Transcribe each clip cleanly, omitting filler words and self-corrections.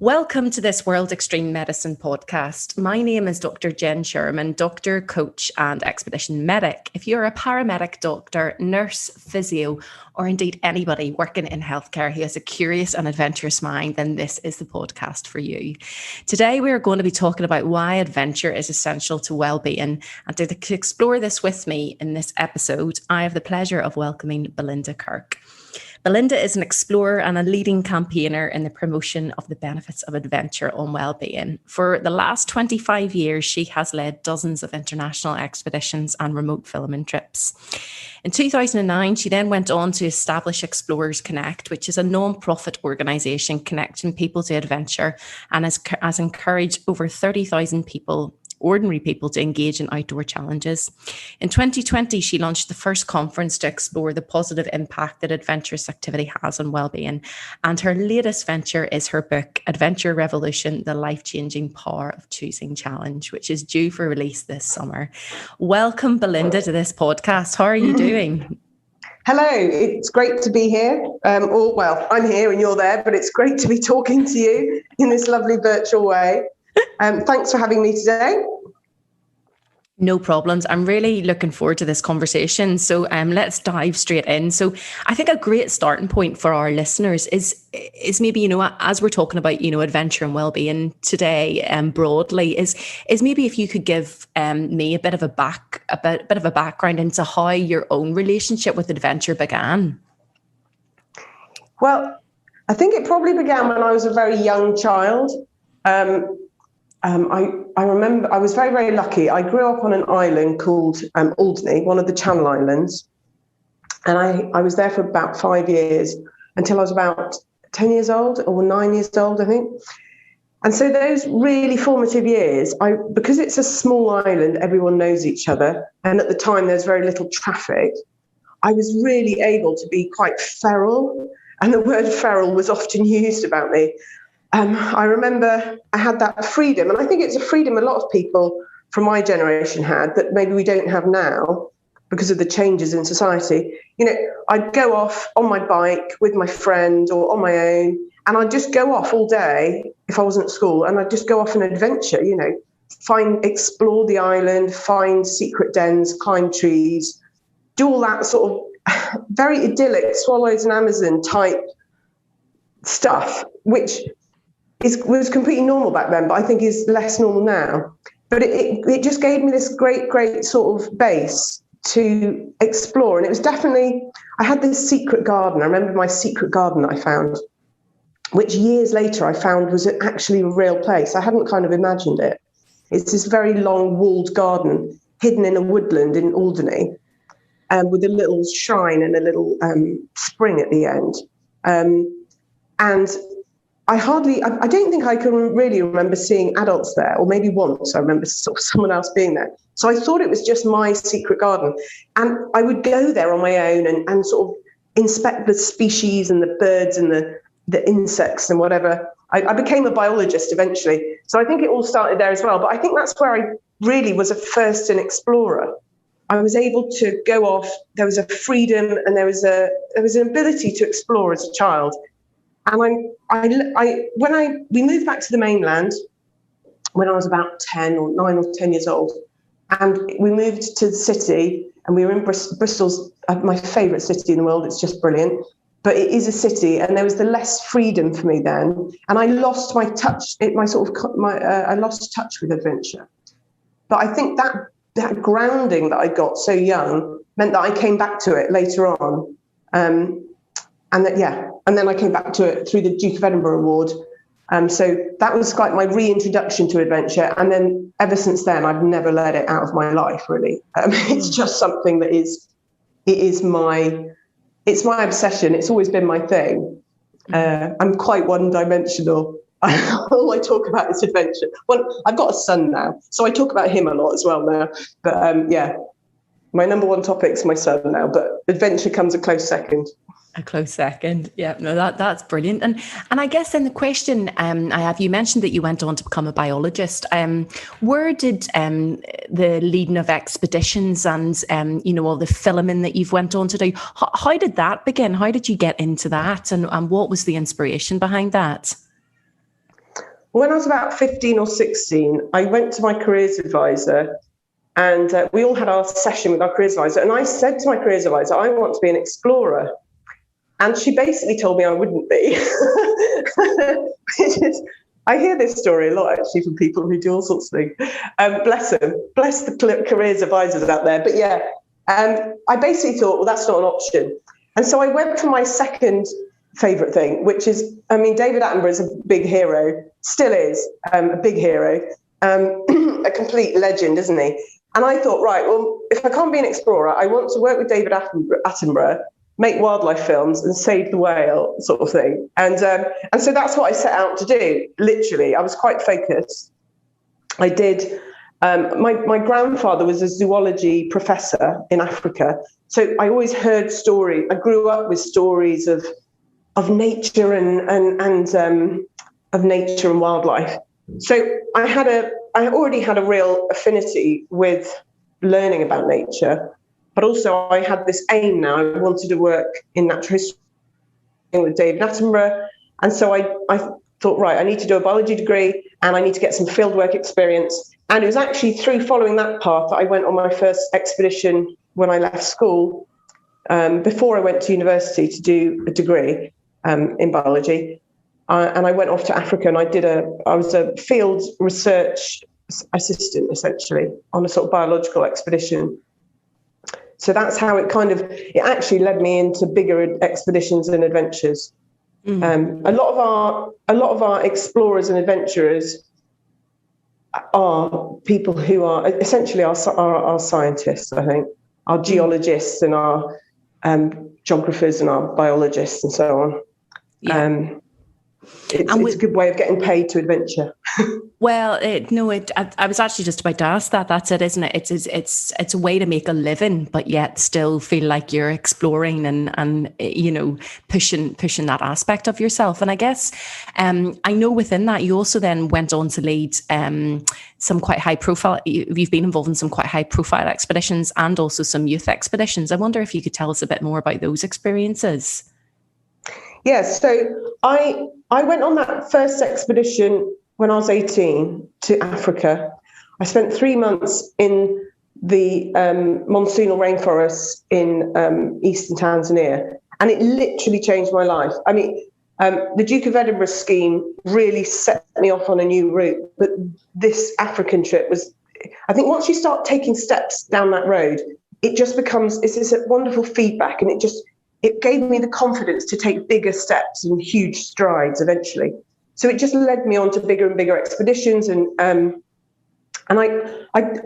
Welcome to this World Extreme Medicine podcast. My name is Dr. Jen Sherman, doctor, coach, and expedition medic. If you're a paramedic, doctor, nurse, physio, or indeed anybody working in healthcare who has a curious and adventurous mind, then this is the podcast for you. Today, we are going to be talking about why adventure is essential to well-being. And to explore this with me in this episode, I have the pleasure of welcoming Belinda Kirk. Belinda is an explorer and a leading campaigner in the promotion of the benefits of adventure on well-being. For the last 25 years, she has led dozens of international expeditions and remote filming trips. In 2009, she then went on to establish Explorers Connect, which is a non-profit organisation connecting people to adventure and has encouraged over 30,000 people, ordinary people, to engage in outdoor challenges. In 2020, she launched the first conference to explore the positive impact that adventurous activity has on well-being. And her latest venture is her book, Adventure Revolution, The Life-Changing Power of Choosing Challenge, which is due for release this summer. Welcome, Belinda, to this podcast. How are you doing? Hello, it's great to be here. I'm here and you're there, but it's great to be talking to you in this lovely virtual way. Thanks for having me today. No problems. I'm really looking forward to this conversation. So let's dive straight in. So I think a great starting point for our listeners is maybe, as we're talking about, adventure and well-being today broadly, is maybe if you could give me a bit of a background into how your own relationship with adventure began. Well, I think it probably began when I was a very young child. I remember I was very, very lucky. I grew up on an island called Alderney, one of the Channel Islands. And I was there for about 5 years until I was about 10 years old or 9 years old, I think. And so those really formative years, because it's a small island, everyone knows each other. And at the time, there's very little traffic. I was really able to be quite feral. And the word feral was often used about me. I remember I had that freedom, and I think it's a freedom a lot of people from my generation had that maybe we don't have now because of the changes in society. I'd go off on my bike with my friend or on my own, and I'd just go off all day if I wasn't at school, and I'd just go off an adventure, explore the island, find secret dens, climb trees, do all that sort of very idyllic Swallows and Amazon type stuff, which was completely normal back then, but I think is less normal now. But it just gave me this great sort of base to explore. And it was definitely, I had this secret garden. I remember my secret garden I found, which years later I found was actually a real place. I hadn't kind of imagined it. It's this very long walled garden hidden in a woodland in Alderney, with a little shrine and a little spring at the end. And I don't think I can really remember seeing adults there, or maybe once I remember sort of someone else being there. So I thought it was just my secret garden. And I would go there on my own and sort of inspect the species and the birds and the insects and whatever. I became a biologist eventually. So I think it all started there as well. But I think that's where I really was an explorer. I was able to go off. There was a freedom and there was an ability to explore as a child. And we moved back to the mainland when I was about 9 or 10 years old, and we moved to the city, and we were in Bristol's my favourite city in the world. It's just brilliant, but it is a city, and there was the less freedom for me then, and I lost my touch. I lost touch with adventure. But I think that grounding that I got so young meant that I came back to it later on. And then I came back to it through the Duke of Edinburgh Award. So that was like my reintroduction to adventure. And then ever since then, I've never let it out of my life, really. It's just something that it's my obsession. It's always been my thing. I'm quite one-dimensional. All I talk about is adventure. Well, I've got a son now, so I talk about him a lot as well now. But my number one topic's my son now, but adventure comes a close second. A close second. Yeah, no, that's brilliant. And I guess then the question I have, you mentioned that you went on to become a biologist. Where did the leading of expeditions and, all the filming that you've went on to do, how did that begin? How did you get into that? And what was the inspiration behind that? when I was about 15 or 16, I went to my careers advisor, and we all had our session with our careers advisor. And I said to my careers advisor, I want to be an explorer. And she basically told me I wouldn't be. I hear this story a lot, actually, from people who do all sorts of things. Bless them. Bless the careers advisors out there. But yeah, I basically thought, well, that's not an option. And so I went for my second favourite thing, which is, I mean, David Attenborough is a big hero, still is a big hero, a complete legend, isn't he? And I thought, right, well, if I can't be an explorer, I want to work with David Attenborough, make wildlife films and save the whale, sort of thing. And so that's what I set out to do, literally. I was quite focused. I did, my grandfather was a zoology professor in Africa. So I always heard stories. I grew up with stories of nature and of nature and wildlife. So I already had a real affinity with learning about nature, but also I had this aim now. I wanted to work in natural history with David Attenborough. And so I thought, right, I need to do a biology degree and I need to get some fieldwork experience. And it was actually through following that path that I went on my first expedition when I left school, before I went to university to do a degree in biology. And I went off to Africa, and I was a field research assistant, essentially, on a sort of biological expedition. So that's how it actually led me into bigger expeditions and adventures. A lot of our explorers and adventurers are people who are essentially our scientists, I think, our geologists and our geographers and our biologists and so on. Yeah. It's a good way of getting paid to adventure. Well, I was actually just about to ask that. That's it, isn't it? It's a way to make a living, but yet still feel like you're exploring and pushing that aspect of yourself. And I guess I know within that you also then went on to lead some quite high profile. You've been involved in some quite high profile expeditions and also some youth expeditions. I wonder if you could tell us a bit more about those experiences. Yes, so I went on that first expedition when I was 18 to Africa. I spent 3 months in the monsoonal rainforests in eastern Tanzania, and it literally changed my life. I mean, the Duke of Edinburgh scheme really set me off on a new route, but this African trip was, I think once you start taking steps down that road, it just becomes, it's this wonderful feedback, and it gave me the confidence to take bigger steps and huge strides eventually. So it just led me on to bigger and bigger expeditions. And I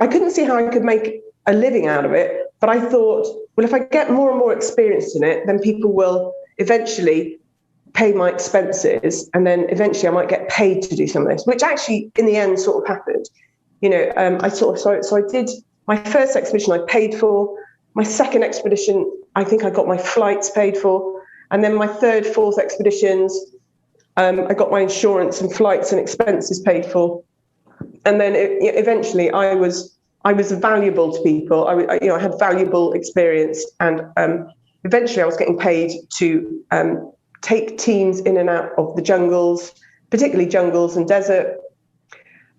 couldn't see how I could make a living out of it. But I thought, well, if I get more and more experience in it, then people will eventually pay my expenses. And then eventually I might get paid to do some of this, which actually in the end sort of happened. So I did my first expedition I paid for. My second expedition, I think I got my flights paid for. And then my third, fourth expeditions, I got my insurance and flights and expenses paid for. And then eventually I was valuable to people. I had valuable experience. And eventually I was getting paid to take teams in and out of the jungles, particularly jungles and desert.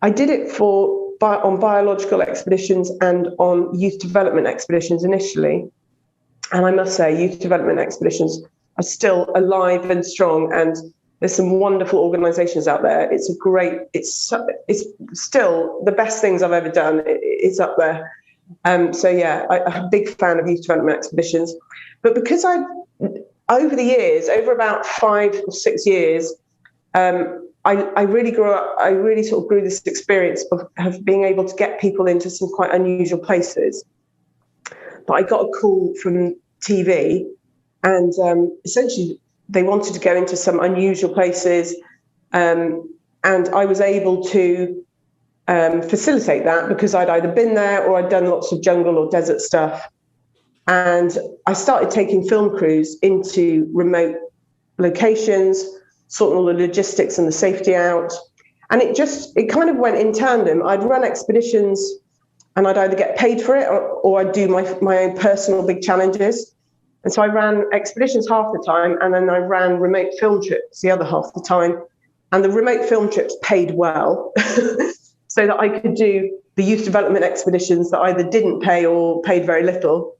I did it on biological expeditions and on youth development expeditions initially. And I must say, youth development expeditions are still alive and strong, and there's some wonderful organisations out there. It's still the best things I've ever done. It's up there. I'm a big fan of youth development expeditions. But because over about 5 or 6 years, I really grew up. I really sort of grew this experience of being able to get people into some quite unusual places. But I got a call from TV, and essentially they wanted to go into some unusual places, and I was able to facilitate that because I'd either been there or I'd done lots of jungle or desert stuff. And I started taking film crews into remote locations, sorting all the logistics and the safety out. And it kind of went in tandem. I'd run expeditions and I'd either get paid for it or I'd do my own personal big challenges. And so I ran expeditions half the time, and then I ran remote film trips the other half the time. and the remote film trips paid well so that I could do the youth development expeditions that either didn't pay or paid very little.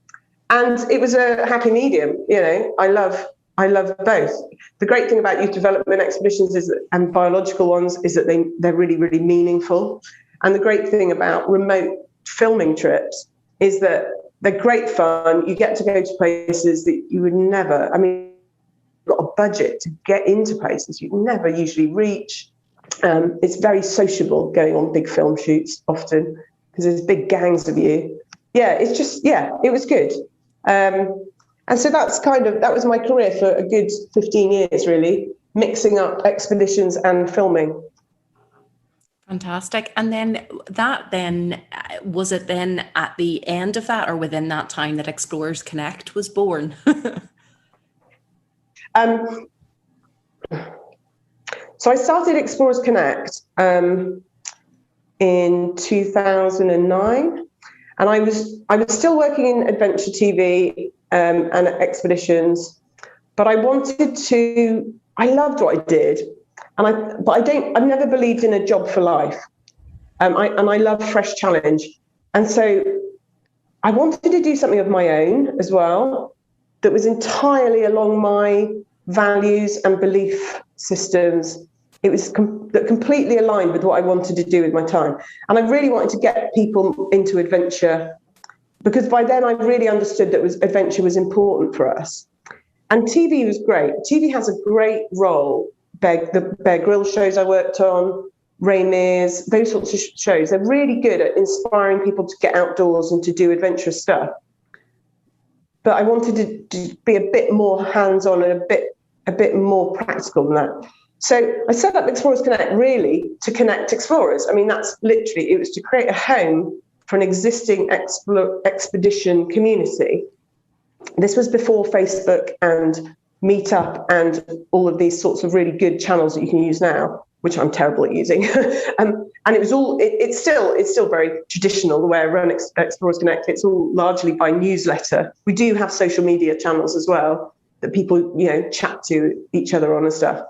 And it was a happy medium. I love both. The great thing about youth development expeditions and biological ones is that they're really, really meaningful. And the great thing about remote filming trips is that they're great fun. You get to go to places that you would never, got a budget to get into places you'd never usually reach. It's very sociable going on big film shoots often because there's big gangs of you. It was good. And so that was my career for a good 15 years, really, mixing up expeditions and filming. Fantastic. And then was it then at the end of that or within that time that Explorers Connect was born? So I started Explorers Connect in 2009, and I was still working in adventure TV and expeditions, but I loved what I did, I've never believed in a job for life, and I love fresh challenge, and so I wanted to do something of my own as well that was entirely along my values and belief systems. It was that completely aligned with what I wanted to do with my time. And I really wanted to get people into adventure because by then I really understood that adventure was important for us. And TV was great. TV has a great role. The Bear Grylls shows I worked on, Ray Mears, those sorts of shows, they're really good at inspiring people to get outdoors and to do adventurous stuff. But I wanted to be a bit more hands-on and a bit more practical than that. So I set up Explorers Connect really to connect explorers. That's literally, it was to create a home for an existing expedition community. This was before Facebook and Meetup and all of these sorts of really good channels that you can use now, which I'm terrible at using. And it was it's still very traditional the way I run Explorers Connect. It's all largely by newsletter. We do have social media channels as well that people, chat to each other on and stuff.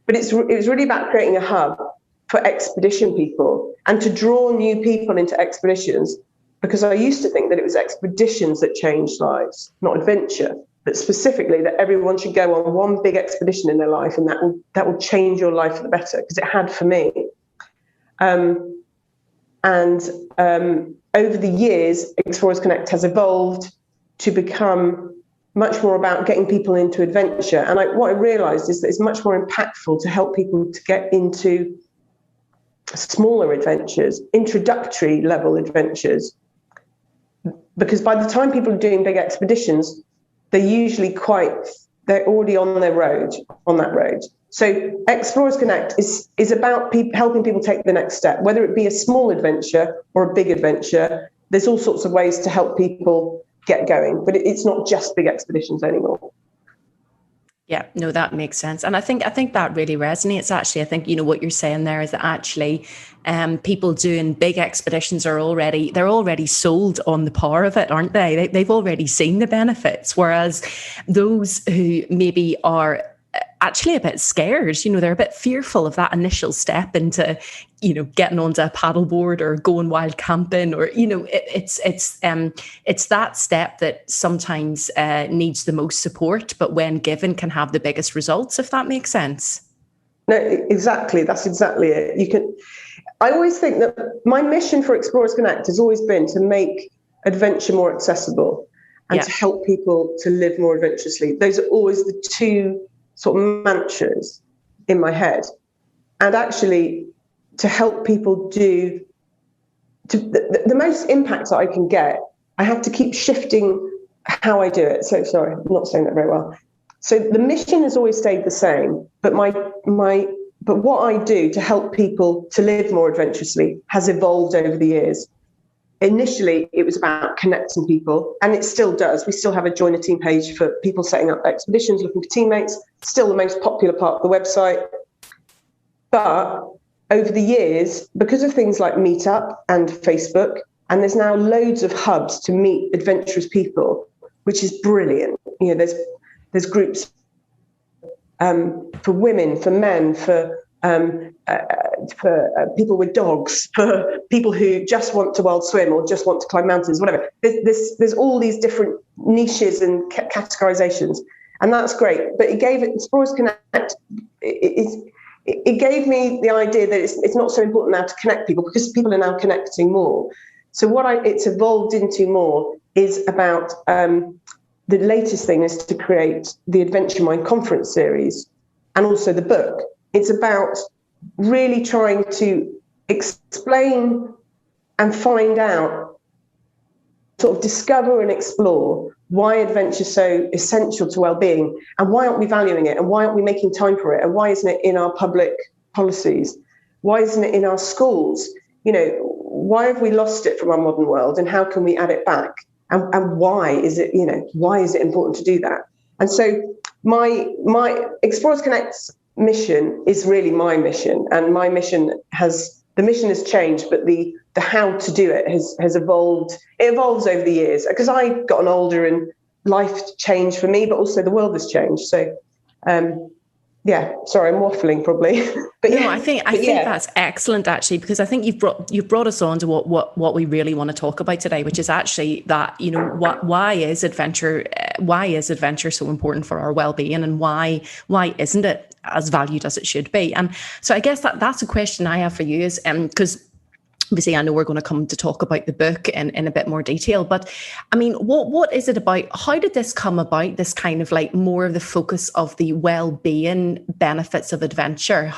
But it was really about creating a hub for expedition people and to draw new people into expeditions, because I used to think that it was expeditions that changed lives, not adventure, but specifically that everyone should go on one big expedition in their life and that will change your life for the better, because it had for me. Over the years, Explorers Connect has evolved to become much more about getting people into adventure. And what I realized is that it's much more impactful to help people to get into smaller adventures, introductory level adventures, because by the time people are doing big expeditions, they're already on that road. So Explorers Connect is about helping people take the next step, whether it be a small adventure or a big adventure. There's all sorts of ways to help people get going, but it's not just big expeditions anymore. Yeah, no, that makes sense. And I think that really resonates, actually. I think, what you're saying there is that actually people doing big expeditions they're already sold on the power of it, aren't they? They've already seen the benefits. Whereas those who maybe are actually a bit scared, they're a bit fearful of that initial step into, getting onto a paddleboard or going wild camping, or, it's that step that sometimes needs the most support, but when given can have the biggest results, if that makes sense. No, exactly. That's exactly it. I always think that my mission for Explorers Connect has always been to make adventure more accessible and to help people to live more adventurously. Those are always the two sort of mantras in my head. And actually, to help people do the most impact that I can get, I have to keep shifting how I do it. So sorry, I'm not saying that very well. So the mission has always stayed the same, but but what I do to help people to live more adventurously has evolved over the years. Initially, it was about connecting people, and it still does. We still have a join a team page for people setting up expeditions, looking for teammates, still the most popular part of the website. But over the years, because of things like Meetup and Facebook, and there's now loads of hubs to meet adventurous people, which is brilliant. There's groups for women, for men, for for people with dogs, for people who just want to wild swim or just want to climb mountains, whatever. There's all these different niches and categorizations, and that's great. But it gave Explorers Connect. It gave me the idea that it's not so important now to connect people, because people are now connecting more. So what it's evolved into more is about the latest thing is to create the Adventure Mind conference series and also the book. It's about really trying to explain and find out, sort of discover and explore why adventure is so essential to well-being, and why aren't we valuing it, and why aren't we making time for it, and why isn't it in our public policies? Why isn't it in our schools? Why have we lost it from our modern world, and how can we add it back? And why is it important to do that? And so my Explorers Connect's mission is really my mission, and my mission has changed, but the how to do it has evolved. It evolves over the years, because I've gotten older and life changed for me, but also the world has changed. So yeah, sorry, I'm waffling probably. But no, I think that's excellent, actually, because I think you've brought us on to what we really want to talk about today, which is actually that, why is adventure so important for our well-being, and why isn't it as valued as it should be? And so I guess that's a question I have for you, is because obviously I know we're going to come to talk about the book in a bit more detail, but I mean, what is it about? How did this come about, this kind of like more of the focus of the well-being benefits of adventure?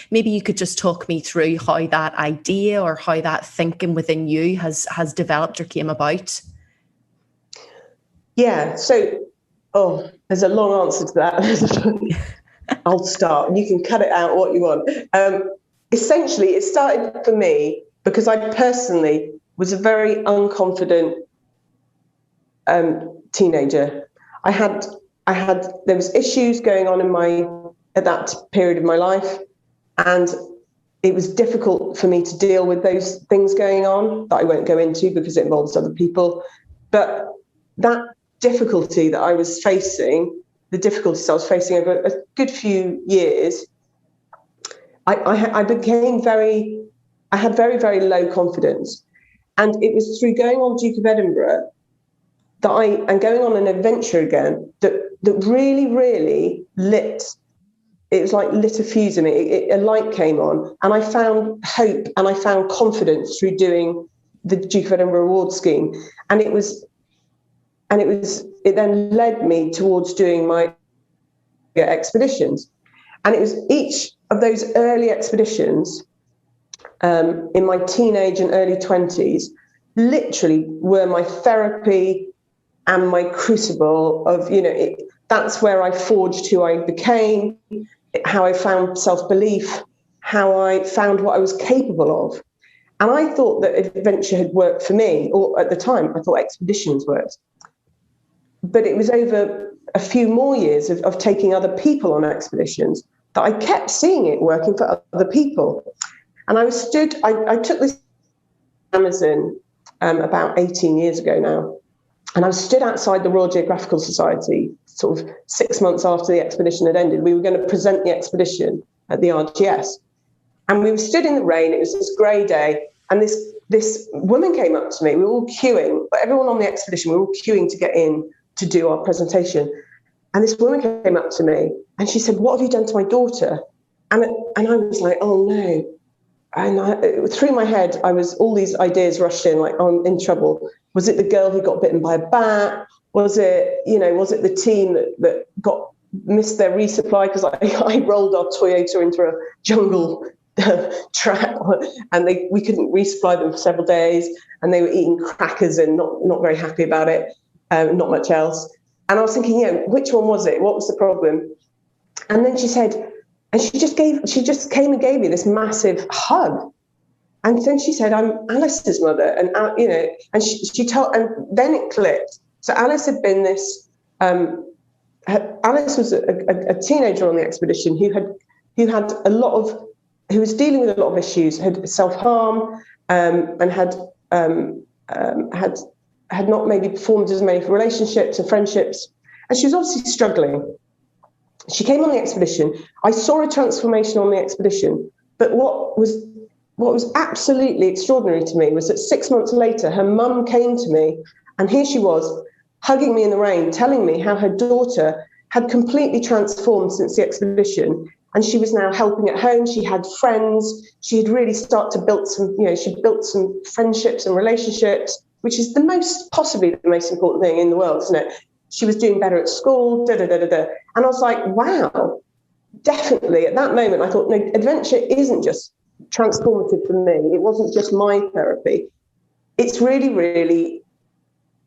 Maybe you could just talk me through how that idea or how that thinking within you has developed or came about? Yeah, so, there's a long answer to that. I'll start, and you can cut it out what you want. Essentially, it started for me because I personally was a very unconfident teenager. There was issues going on at that period of my life, and it was difficult for me to deal with those things going on that I won't go into because it involves other people. But that difficulty that I was facing, the difficulties I was facing over a good few years, I had very, very low confidence. And it was through going on Duke of Edinburgh and going on an adventure again that really, really lit a fuse in me. A light came on, and I found hope and I found confidence through doing the Duke of Edinburgh Award scheme. And it then led me towards doing my expeditions. And it was each of those early expeditions in my teenage and early 20s literally were my therapy and my crucible of, that's where I forged who I became, how I found self-belief, how I found what I was capable of. And I thought that adventure had worked for me, or at the time, I thought expeditions worked. But it was over a few more years of taking other people on expeditions that I kept seeing it working for other people. And I took this Amazon about 18 years ago now, and I was stood outside the Royal Geographical Society sort of 6 months after the expedition had ended. We were going to present the expedition at the RGS, and we were stood in the rain. It was this grey day, and this woman came up to me. We were all queuing, but everyone on the expedition, we were all queuing to get in to do our presentation. And this woman came up to me and she said, "What have you done to my daughter?" And I was like, "Oh no." And through my head, all these ideas rushed in, like, "I'm in trouble. Was it the girl who got bitten by a bat? Was it the team that missed their resupply because I rolled our Toyota into a jungle trap, and we couldn't resupply them for several days, and they were eating crackers and not very happy about it, not much else." And I was thinking, which one was it? What was the problem? And then she said, and she just came and gave me this massive hug. And then she said, "I'm Alice's mother." And, and she told, and then it clicked. So Alice had been this, Alice was a teenager on the expedition who was dealing with a lot of issues, had self-harm, and had not maybe performed as many relationships and friendships. And she was obviously struggling. She came on the expedition. I saw a transformation on the expedition. But what was absolutely extraordinary to me was that 6 months later, her mum came to me, and here she was, hugging me in the rain, telling me how her daughter had completely transformed since the expedition. And she was now helping at home. She had friends. She had really started to build some, she built some friendships and relationships, which is possibly the most important thing in the world, isn't it? She was doing better at school, And I was like, wow, definitely. At that moment, I thought, no, adventure isn't just transformative for me. It wasn't just my therapy. It's really, really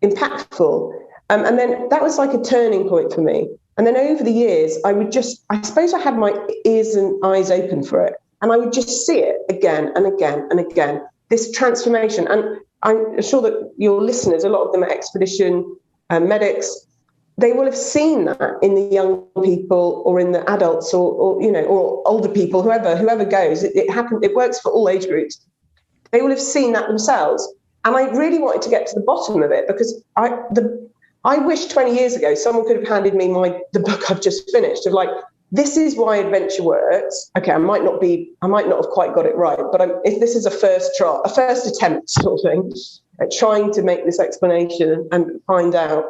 impactful. And then that was like a turning point for me. And then over the years, I suppose I had my ears and eyes open for it. And I would just see it again and again and again, this transformation. And I'm sure that your listeners, a lot of them are expedition medics, they will have seen that in the young people or in the adults or older people, whoever goes. It works for all age groups. They will have seen that themselves. And I really wanted to get to the bottom of it, because I wish 20 years ago someone could have handed me the book I've just finished of like, this is why adventure works. Okay, I might not have quite got it right, but if this is a first attempt sort of thing at trying to make this explanation and find out.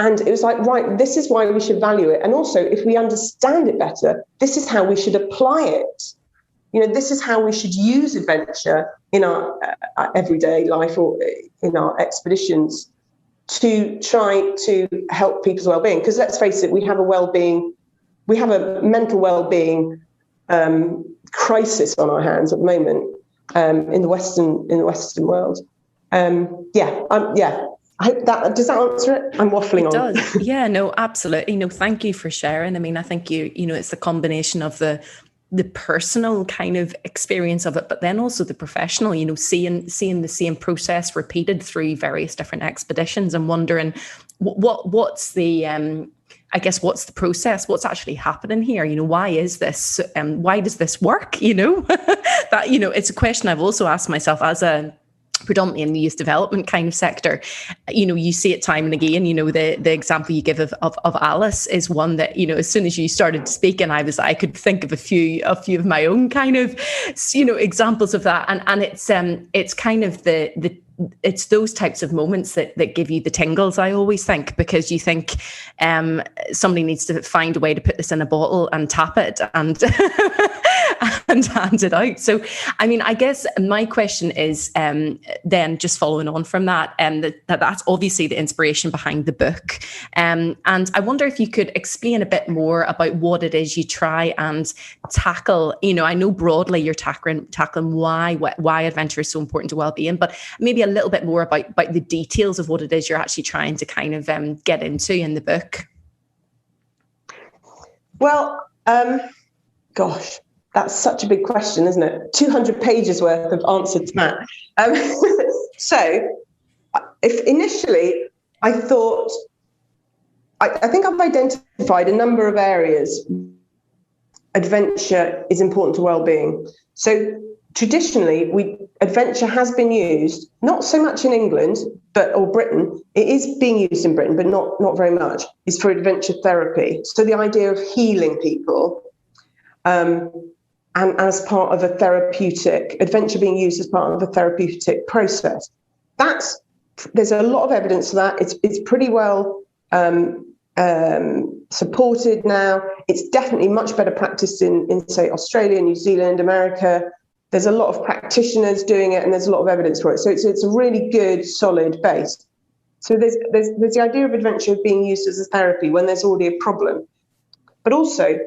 And it was like, right, this is why we should value it. And also, if we understand it better, this is how we should apply it. This is how we should use adventure in our everyday life or in our expeditions to try to help people's well-being. Because let's face it, we have a mental well-being crisis on our hands at the moment in the Western world. I hope does that answer it? I'm waffling on. It does. Yeah, no, absolutely. No, thank you for sharing. I mean, I think it's the combination of the personal kind of experience of it, but then also the professional, seeing the same process repeated through various different expeditions and wondering what's the what's the process? What's actually happening here? Why is this? Why does this work? That, it's a question I've also asked myself as a predominantly in the youth development kind of sector. You see it time and again. The example you give of Alice is one that, as soon as you started speaking, I could think of a few of my own kind of, examples of that. And it's kind of it's those types of moments that give you the tingles, I always think, because you think somebody needs to find a way to put this in a bottle and tap it and and hand it out. So, I mean, I guess my question is then just following on from that, that's obviously the inspiration behind the book. And I wonder if you could explain a bit more about what it is you try and tackle. I know broadly you're tackling why adventure is so important to well-being, but maybe a little bit more about the details of what it is you're actually trying to kind of get into in the book. Well, gosh, that's such a big question, isn't it? 200 pages worth of answer to that. So if initially I thought, I think I've identified a number of areas adventure is important to well-being. So traditionally, adventure has been used, not so much in England, or Britain. It is being used in Britain, but not very much, is for adventure therapy. So the idea of healing people and as part of a therapeutic, adventure being used as part of a therapeutic process. There's a lot of evidence for that. It's pretty well supported now. It's definitely much better practiced in say, Australia, New Zealand, America. There's a lot of practitioners doing it, and there's a lot of evidence for it. So it's a really good, solid base. So there's the idea of adventure being used as a therapy when there's already a problem. But also,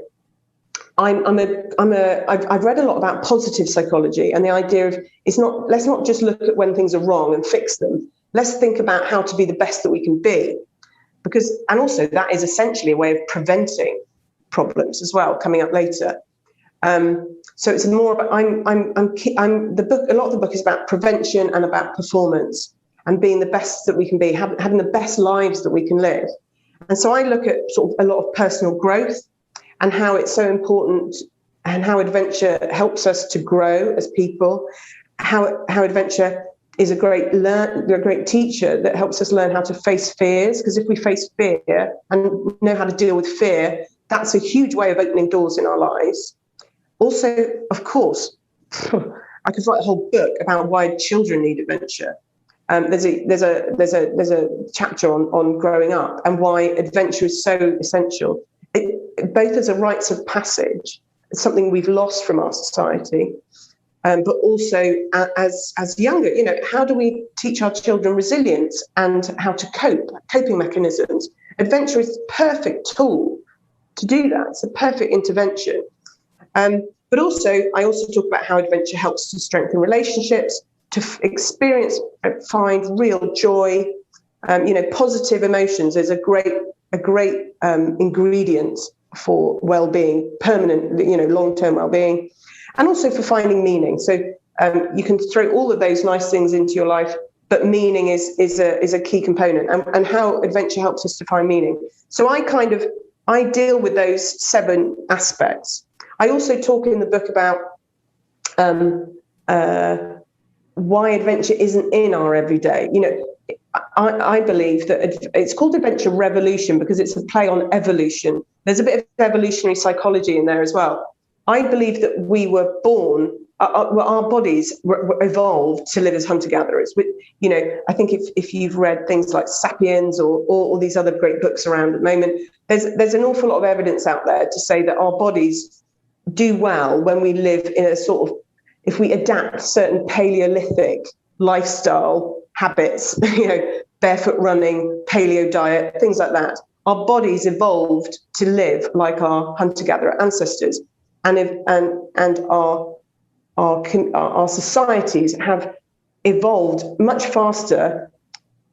I've read a lot about positive psychology and the idea of let's not just look at when things are wrong and fix them. Let's think about how to be the best that we can be, and also that is essentially a way of preventing problems as well coming up later. So it's more about the book. A lot of the book is about prevention and about performance and being the best that we can be, having the best lives that we can live. And so I look at sort of a lot of personal growth and how it's so important, and how adventure helps us to grow as people. How adventure is a great teacher that helps us learn how to face fears. Because if we face fear and know how to deal with fear, that's a huge way of opening doors in our lives. Also, of course, I could write a whole book about why children need adventure. There's a chapter on growing up and why adventure is so essential. Both as a rites of passage, it's something we've lost from our society, but also as younger, how do we teach our children resilience and how to coping mechanisms? Adventure is the perfect tool to do that. It's a perfect intervention. But I also talk about how adventure helps to strengthen relationships, to find real joy. Positive emotions is a great ingredient for well-being, permanent, long-term well-being, and also for finding meaning. So you can throw all of those nice things into your life, but meaning is a key component, and how adventure helps us to find meaning. So I deal with those 7 aspects. I also talk in the book about why adventure isn't in our everyday. I believe that it's called Adventure Revolution because it's a play on evolution. There's a bit of evolutionary psychology in there as well. I believe that we were born, our bodies were evolved to live as hunter-gatherers. I think if you've read things like Sapiens or all these other great books around at the moment, there's an awful lot of evidence out there to say that our bodies do well when we live in a sort of, if we adapt certain Paleolithic lifestyle habits, barefoot running, paleo diet, things like that. Our bodies evolved to live like our hunter-gatherer ancestors, and our societies have evolved much faster.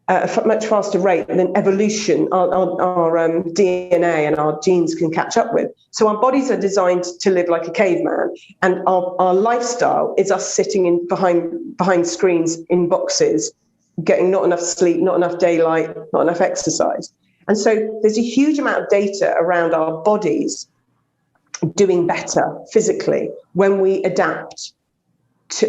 At a much faster rate than evolution, our DNA and our genes can catch up with. So our bodies are designed to live like a caveman, and our lifestyle is us sitting behind screens in boxes, getting not enough sleep, not enough daylight, not enough exercise. And so there's a huge amount of data around our bodies doing better physically when we adapt to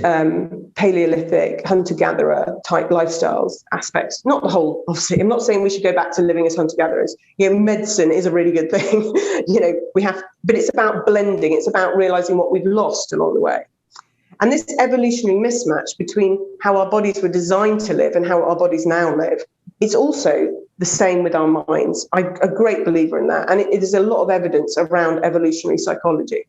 Paleolithic hunter-gatherer type lifestyles aspects. Not the whole, obviously. I'm not saying we should go back to living as hunter-gatherers. Medicine is a really good thing. But it's about blending. It's about realizing what we've lost along the way. And this evolutionary mismatch between how our bodies were designed to live and how our bodies now live, it's also the same with our minds. I'm a great believer in that. And there's a lot of evidence around evolutionary psychology.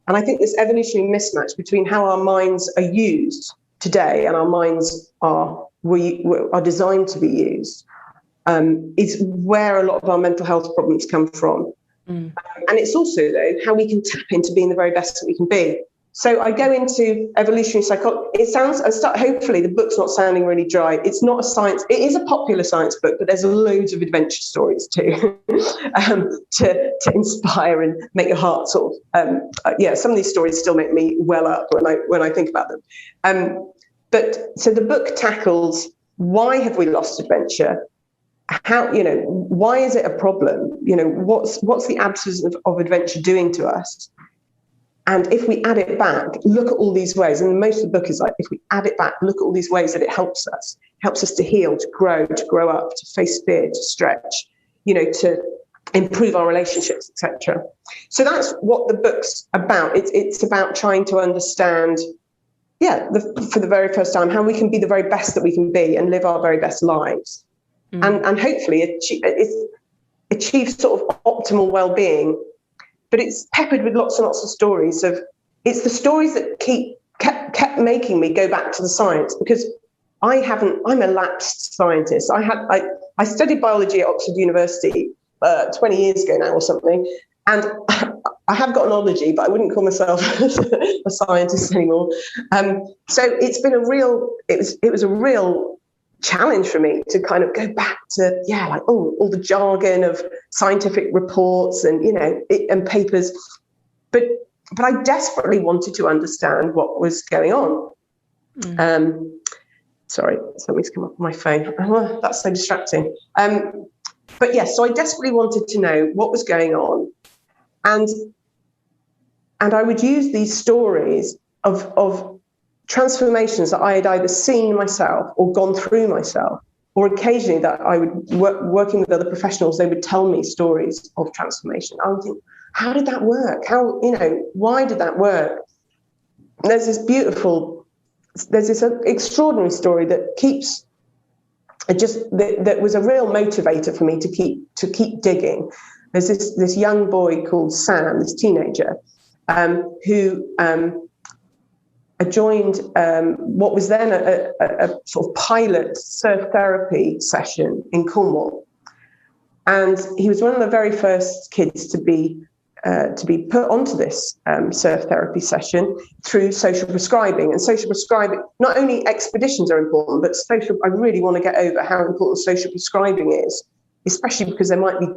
And I think this evolutionary mismatch between how our minds are used today and our minds are designed to be used is where a lot of our mental health problems come from. And it's also, though, how we can tap into being the very best that we can be. So I go into evolutionary psychology. Hopefully the book's not sounding really dry. It's not a science. It is a popular science book, but there's loads of adventure stories too, to inspire and make your heart sort of, some of these stories still make me well up when I think about them. But so the book tackles, why have we lost adventure? How, why is it a problem? What's the absence of adventure doing to us? And if we add it back, look at all these ways. And most of the book is like, if we add it back, look at all these ways that it helps us to heal, to grow up, to face fear, to stretch, to improve our relationships, etc. So that's what the book's about. It's about trying to understand, for the very first time, how we can be the very best that we can be and live our very best lives. And hopefully achieve sort of optimal well-being. But it's peppered with lots and lots of stories it's the stories that kept making me go back to the science, because I'm a lapsed scientist. I studied biology at Oxford University 20 years ago now or something. And I have got an ology, but I wouldn't call myself a scientist anymore. So it's been it was a real challenge for me to kind of go back to all the jargon of scientific reports and and papers, but I desperately wanted to understand what was going on. Sorry, something's come up on my phone. Oh, that's so distracting. But yes, so I desperately wanted to know what was going on, and I would use these stories of transformations that I had either seen myself or gone through myself, or occasionally that I would working with other professionals, they would tell me stories of transformation. I would think, how did that work? Why did that work? There's this extraordinary story that that was a real motivator for me to keep digging. There's this young boy called Sam, this teenager, who joined what was then a sort of pilot surf therapy session in Cornwall, and he was one of the very first kids to be put onto this surf therapy session through social prescribing. And social prescribing, not only expeditions are important, but I really want to get over how important social prescribing is, especially because there might be,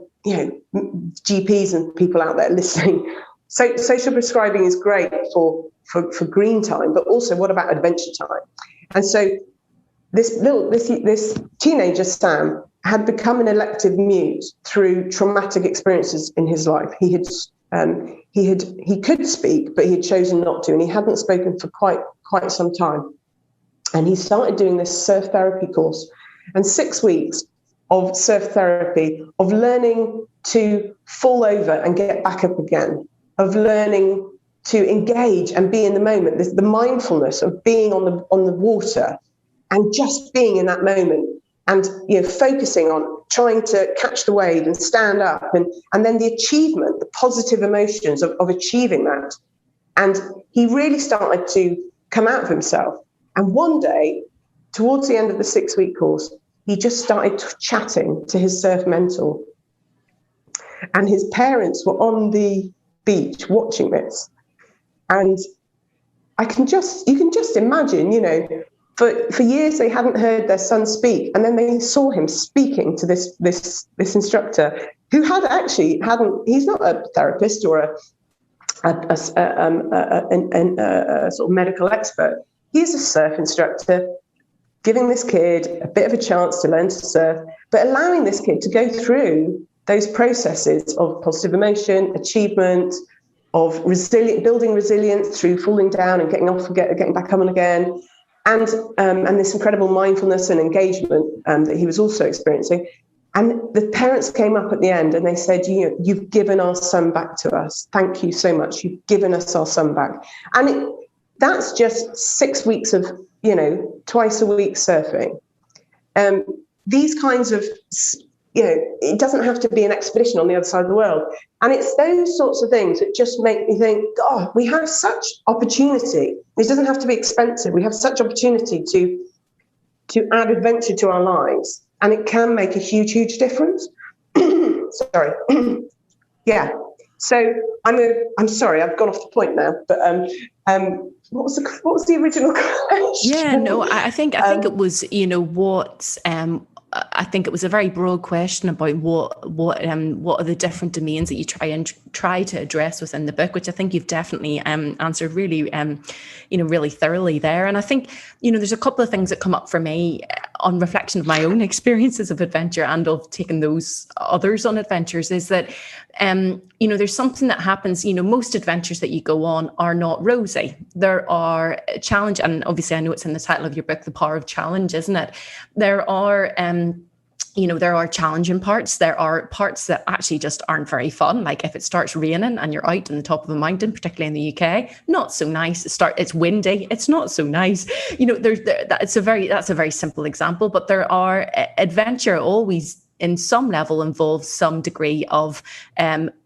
GPs and people out there listening. So social prescribing is great for green time, but also what about adventure time? And so this teenager, Sam, had become an elective muse through traumatic experiences in his life. He could speak, but he had chosen not to, and he hadn't spoken for quite some time. And he started doing this surf therapy course, and 6 weeks of surf therapy, of learning to fall over and get back up again, of learning to engage and be in the moment. The mindfulness of being on the water and just being in that moment, and focusing on trying to catch the wave and stand up, and then the achievement, the positive emotions of achieving that. And he really started to come out of himself. And one day, towards the end of the 6-week course, he just started chatting to his surf mentor. And his parents were on the beach watching this. And you can just imagine, for years they hadn't heard their son speak, and then they saw him speaking to this instructor who he's not a therapist or a sort of medical expert. He's a surf instructor, giving this kid a bit of a chance to learn to surf, but allowing this kid to go through those processes of positive emotion, achievement, of building resilience through falling down and getting off, getting back up again. And this incredible mindfulness and engagement that he was also experiencing. And the parents came up at the end and they said, you've given our son back to us. Thank you so much. You've given us our son back. And that's just 6 weeks of, twice a week surfing. These kinds of, it doesn't have to be an expedition on the other side of the world. And it's those sorts of things that just make me think, God, we have such opportunity. It doesn't have to be expensive. We have such opportunity to add adventure to our lives. And it can make a huge, huge difference. Sorry. Yeah. So I'm sorry, I've gone off the point now. But what was the original question? Yeah, no, I think it was, I think it was a very broad question about what are the different domains that you try to address within the book, which I think you've definitely answered really really thoroughly there. And I think there's a couple of things that come up for me on reflection of my own experiences of adventure and of taking those others on adventures, is that there's something that happens. Most adventures that you go on are not rosy. There are challenge, and obviously I know it's in the title of your book, The Power of Challenge, isn't it? There are there are challenging parts. There are parts that actually just aren't very fun. Like if it starts raining and you're out on the top of a mountain, particularly in the UK, not so nice. It's windy. It's not so nice. That's a very simple example. But there are adventure always, in some level, involves some degree of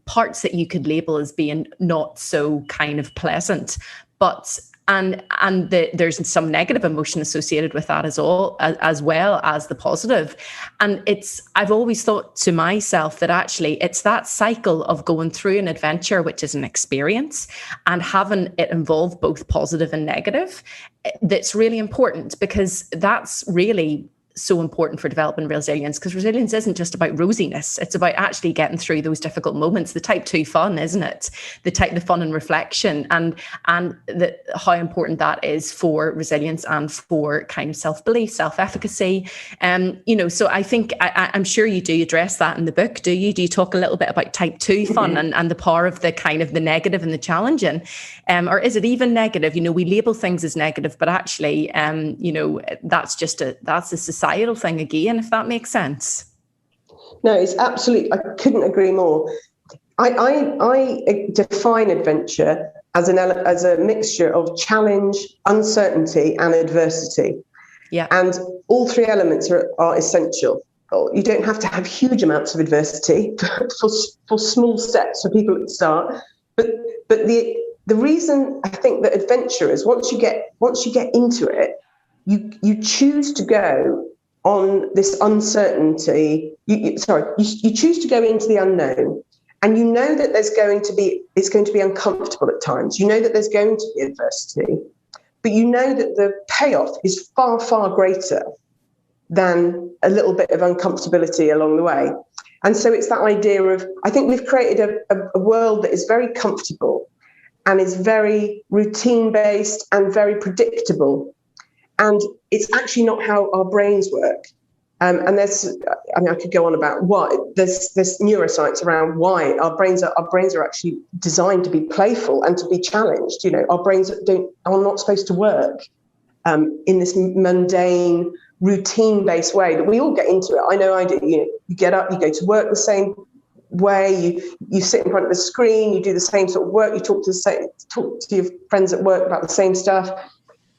parts that you could label as being not so kind of pleasant, but. And there's some negative emotion associated with that as well as the positive. And I've always thought to myself that actually it's that cycle of going through an adventure, which is an experience, and having it involve both positive and negative, that's really important, because that's really so important for developing resilience, because resilience isn't just about rosiness. It's about actually getting through those difficult moments, the type 2 fun, isn't it? The fun and reflection, and how important that is for resilience and for kind of self-belief, self-efficacy. So I think I'm sure you do address that in the book. Do you talk a little bit about type 2 fun and the power of the kind of the negative and the challenging, or is it even negative? We label things as negative, but actually, that's a societal thing again, if that makes sense. No, it's absolutely, I couldn't agree more. I define adventure as a mixture of challenge, uncertainty, and adversity. Yeah. And all three elements are essential. You don't have to have huge amounts of adversity for small steps for people at the start. But the reason I think that adventure is, once you get into it, you choose to go on this uncertainty. You choose to go into the unknown, and you know that it's going to be uncomfortable at times. You know that there's going to be adversity, but you know that the payoff is far, far greater than a little bit of uncomfortability along the way. And so it's that idea of, I think we've created a world that is very comfortable and is very routine-based and very predictable. And it's actually not how our brains work. And I could go on about why. There's neuroscience around why our brains are actually designed to be playful and to be challenged. Our brains are not supposed to work in this mundane, routine-based way that we all get into it. I know I do. You get up, you go to work the same way, you sit in front of the screen, you do the same sort of work, you talk to your friends at work about the same stuff.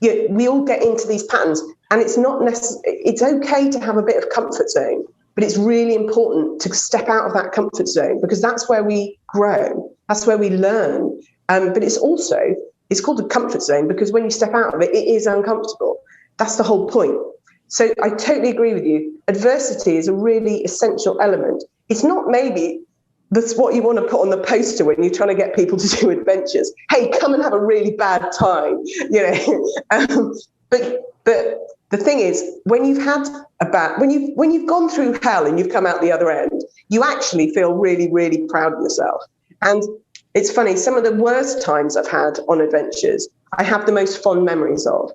We all get into these patterns, and it's not it's okay to have a bit of comfort zone, but it's really important to step out of that comfort zone, because that's where we grow, that's where we learn. But it's called a comfort zone because when you step out of it, it is uncomfortable. That's the whole point. So I totally agree with you. Adversity is a really essential element. It's not maybe that's what you want to put on the poster when you're trying to get people to do adventures. Hey, come and have a really bad time, But the thing is, when you've when you've gone through hell and you've come out the other end, you actually feel really, really proud of yourself. And it's funny, some of the worst times I've had on adventures, I have the most fond memories of.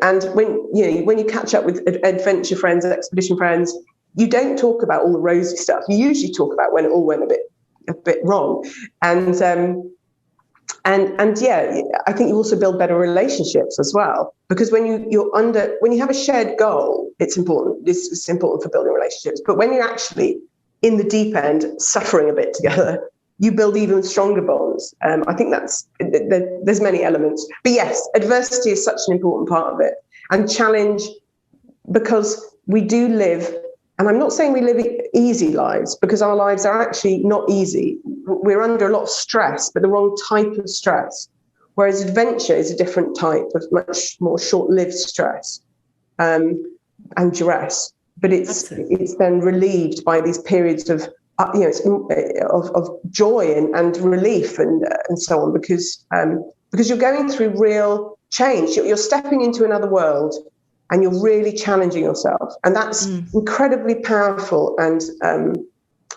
And when you catch up with adventure friends, expedition friends, you don't talk about all the rosy stuff. You usually talk about when it all went a bit wrong. And yeah, I think you also build better relationships as well, because when you have a shared goal, it's important. It's important for building relationships. But when you're actually in the deep end, suffering a bit together, you build even stronger bonds. I think there's many elements. But yes, adversity is such an important part of it. And challenge, because we do live, and I'm not saying we live easy lives, because our lives are actually not easy. We're under a lot of stress, but the wrong type of stress. Whereas adventure is a different type of much more short-lived stress and duress. But it's then relieved by these periods of joy and relief and so on, because you're going through real change. You're stepping into another world, and you're really challenging yourself, and that's incredibly powerful. And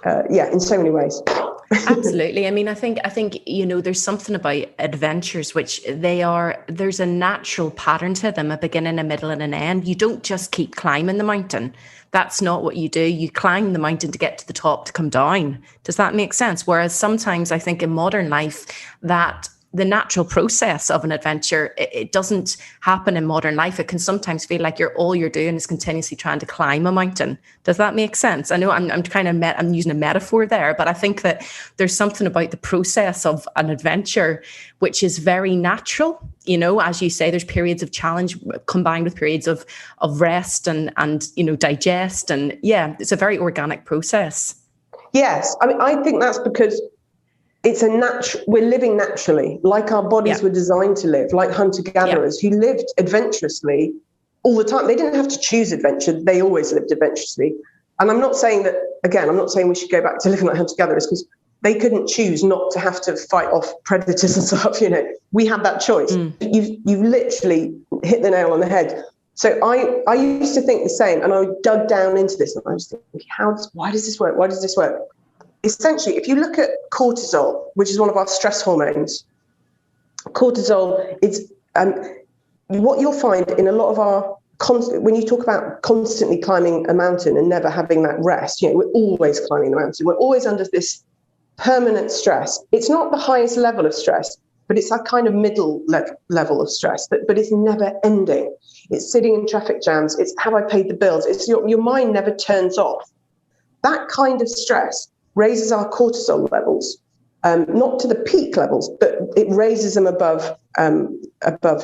in so many ways. Absolutely. I mean, I think there's something about adventures which there's a natural pattern to them, a beginning, a middle, and an end. You don't just keep climbing the mountain. That's not what you do. You climb the mountain to get to the top, to come down. Does that make sense? Whereas sometimes I think in modern life that the natural process of an adventure, it doesn't happen in modern life. It can sometimes feel like all you're doing is continuously trying to climb a mountain. Does that make sense? I know I'm using a metaphor there, but I think that there's something about the process of an adventure which is very natural. As you say, there's periods of challenge combined with periods of rest and digest, and yeah, it's a very organic process. Yes, I mean, I think that's because we're living naturally, like our bodies were designed to live, like hunter-gatherers who lived adventurously all the time. They didn't have to choose adventure. They always lived adventurously. And I'm not saying we should go back to living like hunter-gatherers, because they couldn't choose not to have to fight off predators and stuff. We have that choice. You've literally hit the nail on the head. So I used to think the same, and I dug down into this, and I was thinking, why does this work? Why does this work? Essentially, if you look at cortisol, which is one of our stress hormones, cortisol is what you'll find in a lot of our when you talk about constantly climbing a mountain and never having that rest, we're always climbing the mountain. We're always under this permanent stress. It's not the highest level of stress, but it's that kind of middle level of stress, but it's never ending. It's sitting in traffic jams. It's have I paid the bills? It's your mind never turns off. That kind of stress raises our cortisol levels, not to the peak levels, but it raises them above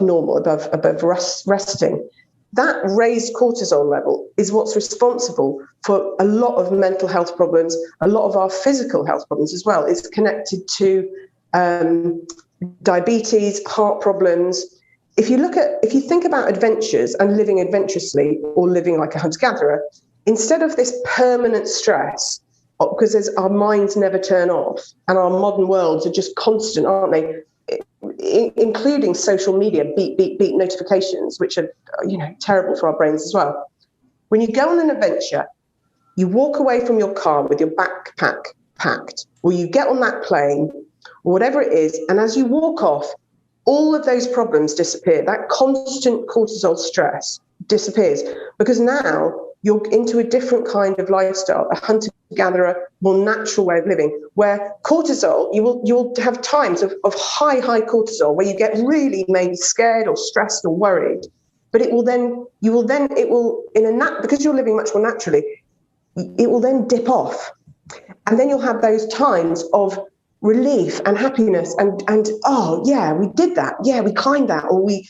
normal, above resting. That raised cortisol level is what's responsible for a lot of mental health problems, a lot of our physical health problems as well. It's connected to diabetes, heart problems. If you think about adventures and living adventurously or living like a hunter-gatherer, instead of this permanent stress, because our minds never turn off and our modern worlds are just constant, aren't they? Including social media, beep, beep, beep notifications, which are, terrible for our brains as well. When you go on an adventure, you walk away from your car with your backpack packed, or you get on that plane, or whatever it is, and as you walk off, all of those problems disappear. That constant cortisol stress disappears because now you're into a different kind of lifestyle, a hunter-gatherer, more natural way of living, where cortisol, you'll have times of high cortisol where you get really maybe scared or stressed or worried, but because you're living much more naturally, it will then dip off. And then you'll have those times of relief and happiness and oh yeah, we did that, yeah, we climbed that, or we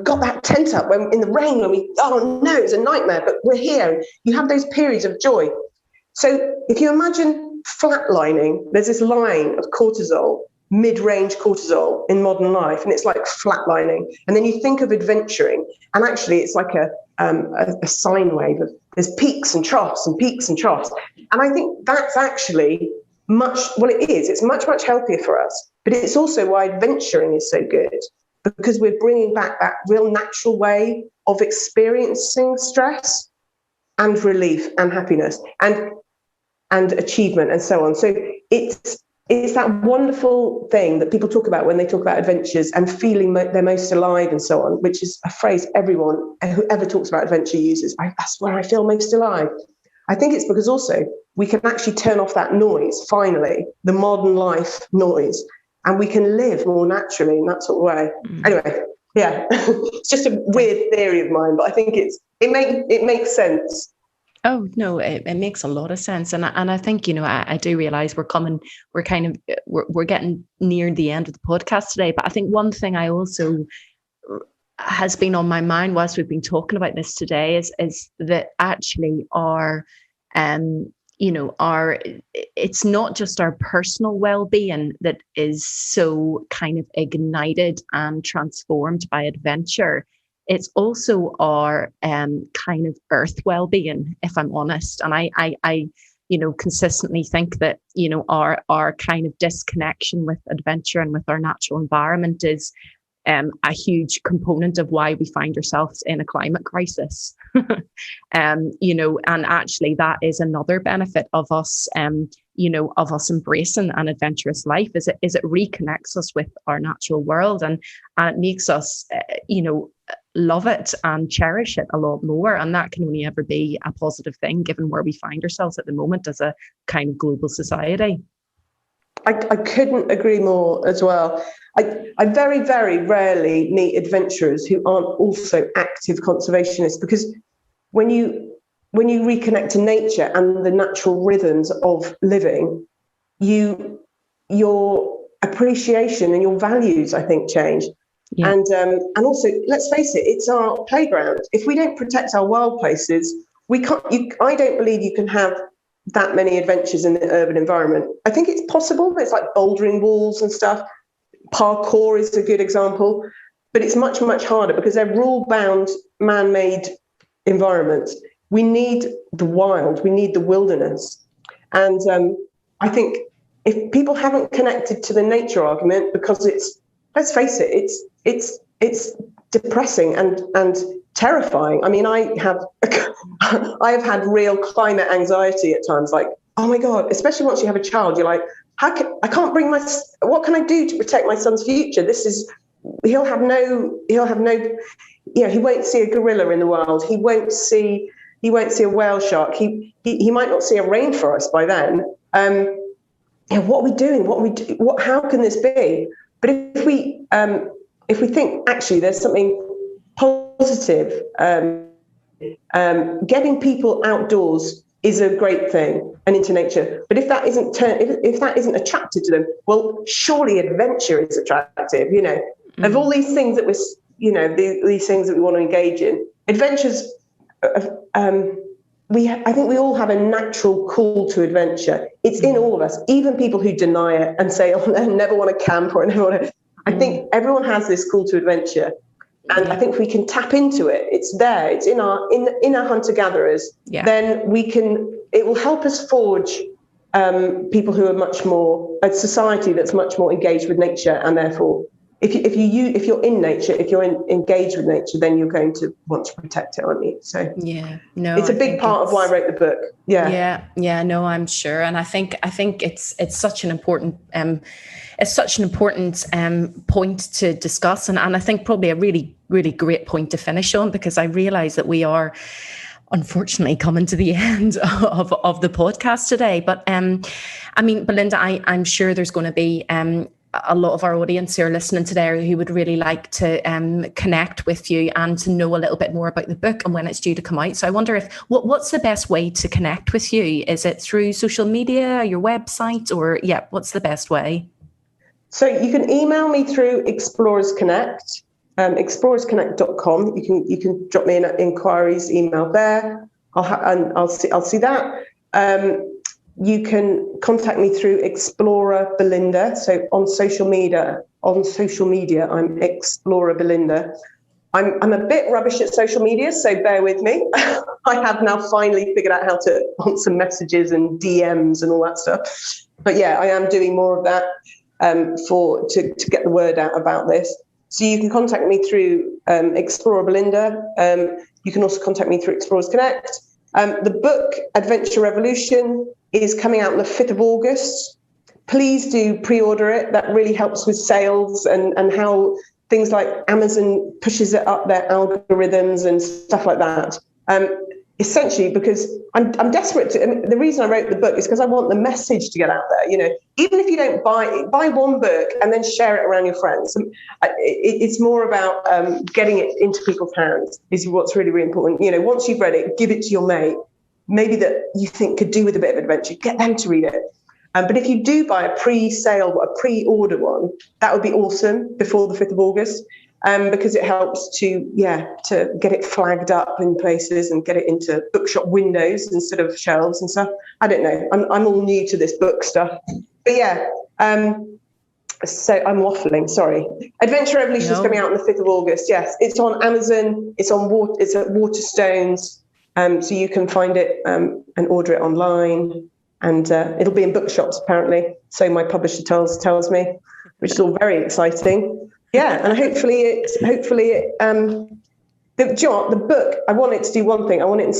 got that tent up when in the rain when oh no, it was a nightmare, but we're here. You have those periods of joy. So if you imagine flatlining, there's this line of cortisol, mid-range cortisol in modern life, and it's like flatlining. And then you think of adventuring, and actually it's like a sine wave of there's peaks and troughs and peaks and troughs. And I think that's actually it's much healthier for us, but it's also why adventuring is so good, because we're bringing back that real natural way of experiencing stress and relief and happiness and achievement and so on. So it's that wonderful thing that people talk about when they talk about adventures and feeling they're most alive and so on, which is a phrase everyone whoever talks about adventure uses. That's where I feel most alive. I think it's because also we can actually turn off that noise, finally, the modern life noise, and we can live more naturally in that sort of way. Anyway, yeah, it's just a weird theory of mine, but I think it makes sense. Oh no, it makes a lot of sense, and I think I do realize we're getting near the end of the podcast today. But I think one thing I also has been on my mind whilst we've been talking about this today is that actually it's not just our personal well-being that is so kind of ignited and transformed by adventure. It's also our kind of earth well-being, if I'm honest. And I consistently think that our kind of disconnection with adventure and with our natural environment is a huge component of why we find ourselves in a climate crisis. And actually that is another benefit of us, of us embracing an adventurous life, is it reconnects us with our natural world and it makes us, love it and cherish it a lot more. And that can only ever be a positive thing given where we find ourselves at the moment as a kind of global society. I couldn't agree more as well. I very, very rarely meet adventurers who aren't also active conservationists, because when you reconnect to nature and the natural rhythms of living, your appreciation and your values, I think, change. Yeah. And also, let's face it, it's our playground. If we don't protect our wild places, we can't. I don't believe you can have that many adventures in the urban environment. I think it's possible, but it's like bouldering walls and stuff. Parkour is a good example, but it's much, much harder because they're rule-bound, man-made environments. We need the wild, we need the wilderness. And I think if people haven't connected to the nature argument, because let's face it, it's depressing and terrifying. I mean, I have had real climate anxiety at times. Like, oh my God! Especially once you have a child, you're like, I can't bring what can I do to protect my son's future? He'll have no, he won't see a gorilla in the wild. He won't see a whale shark. He might not see a rainforest by then. What are we doing? How can this be? But if we think actually there's something positive, getting people outdoors is a great thing and into nature. But if that isn't attractive to them, well, surely adventure is attractive. Of all these things that these things that we want to engage in, adventures. I think we all have a natural call to adventure. It's in all of us, even people who deny it and say, "Oh, I never want to camp," or "I never want to." I think everyone has this call to adventure, and I think if we can tap into it, it's there. It's in our hunter-gatherers. Yeah. Then it will help us forge people who are much more a society that's much more engaged with nature, and therefore. If you're in nature, if you're engaged with nature, then you're going to want to protect it, aren't you? So it's a big part of why I wrote the book. Yeah. No, I'm sure, and I think it's such an important point to discuss, and I think probably a really really great point to finish on, because I realise that we are unfortunately coming to the end of the podcast today. But I mean, Belinda, I'm sure there's going to be a lot of our audience who are listening today who would really like to connect with you and to know a little bit more about the book and when it's due to come out. So I wonder what's the best way to connect with you? Is it through social media, your website, or what's the best way? So you can email me through Explorers Connect, explorersconnect.com. You can drop me an inquiries email there. I'll see that. You can contact me through Explorer Belinda. So on social media, I'm Explorer Belinda. I'm a bit rubbish at social media, so bear with me. I have now finally figured out how to answer messages and DMs and all that stuff. But I am doing more of that to get the word out about this. So you can contact me through Explorer Belinda. You can also contact me through Explorers Connect. The book, Adventure Revolution, is coming out on the 5th of August. Please do pre-order it. That really helps with sales and how things like Amazon pushes it up their algorithms and stuff like that. Essentially, because I'm desperate the reason I wrote the book is because I want the message to get out there. Even if you don't buy one book and then share it around your friends. It's more about getting it into people's hands is what's really, really important. Once you've read it, give it to your mate, maybe that you think could do with a bit of adventure, get them to read it. But if you do buy a pre-order one, that would be awesome before the 5th of August. Because it helps to get it flagged up in places and get it into bookshop windows instead of shelves and stuff. I don't know. I'm all new to this book stuff. But so I'm waffling, sorry. Adventure Revolution is coming out on the 5th of August. Yes, it's on Amazon. It's at Waterstones. So you can find it and order it online. And it'll be in bookshops, apparently. So my publisher tells me, which is all very exciting. Yeah, and hopefully the book, I want it to do one thing. I want it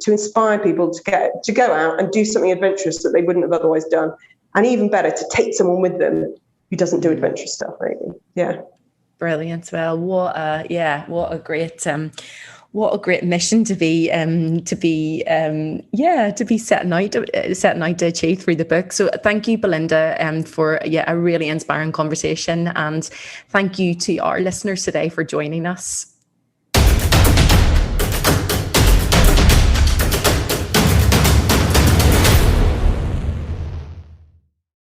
to inspire people to go out and do something adventurous that they wouldn't have otherwise done. And even better, to take someone with them who doesn't do adventurous stuff, maybe. Yeah. Brilliant. Well, what a great mission to be setting out to achieve through the book. So thank you, Belinda, for a really inspiring conversation, and thank you to our listeners today for joining us.